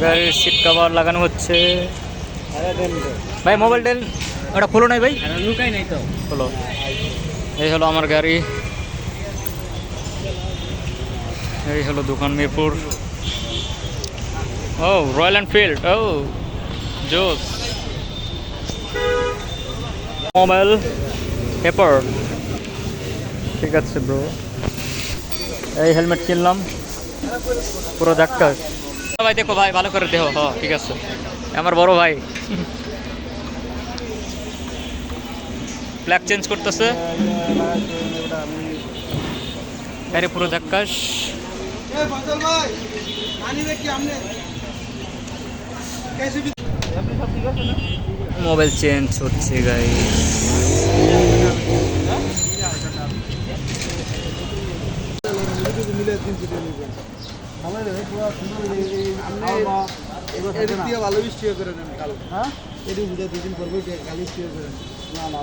গাড়ির seat cover লাগানো হচ্ছে। ভাই মোবাইল টেল ওটা খোলো নাই ভাই, লুকাই নাই তো। খোলো। এই হলো আমার গাড়ি, এই হলো দোকান মিরপুর। ও রয়্যাল এনফিল্ড, ও জোস। মোবাইল পেপার, ঠিক আছে ব্রো। এই হেলমেট কিনলাম, পুরো ধাক্কা। ভাই দেখো ভাই, ভালো করে দেখো। হ্যাঁ ঠিক আছে, আমার বড় ভাই ব্ল্যাক চেঞ্জ করতেছে, গাড়ি পুরো ধাক্কাস। মোবাইল চেঞ্জ হচ্ছে গাড়ি। ভালো বৃষ্টি করে নেন কাল, হ্যাঁ এটি বুঝে দুদিন পর কালি করে নেন। না না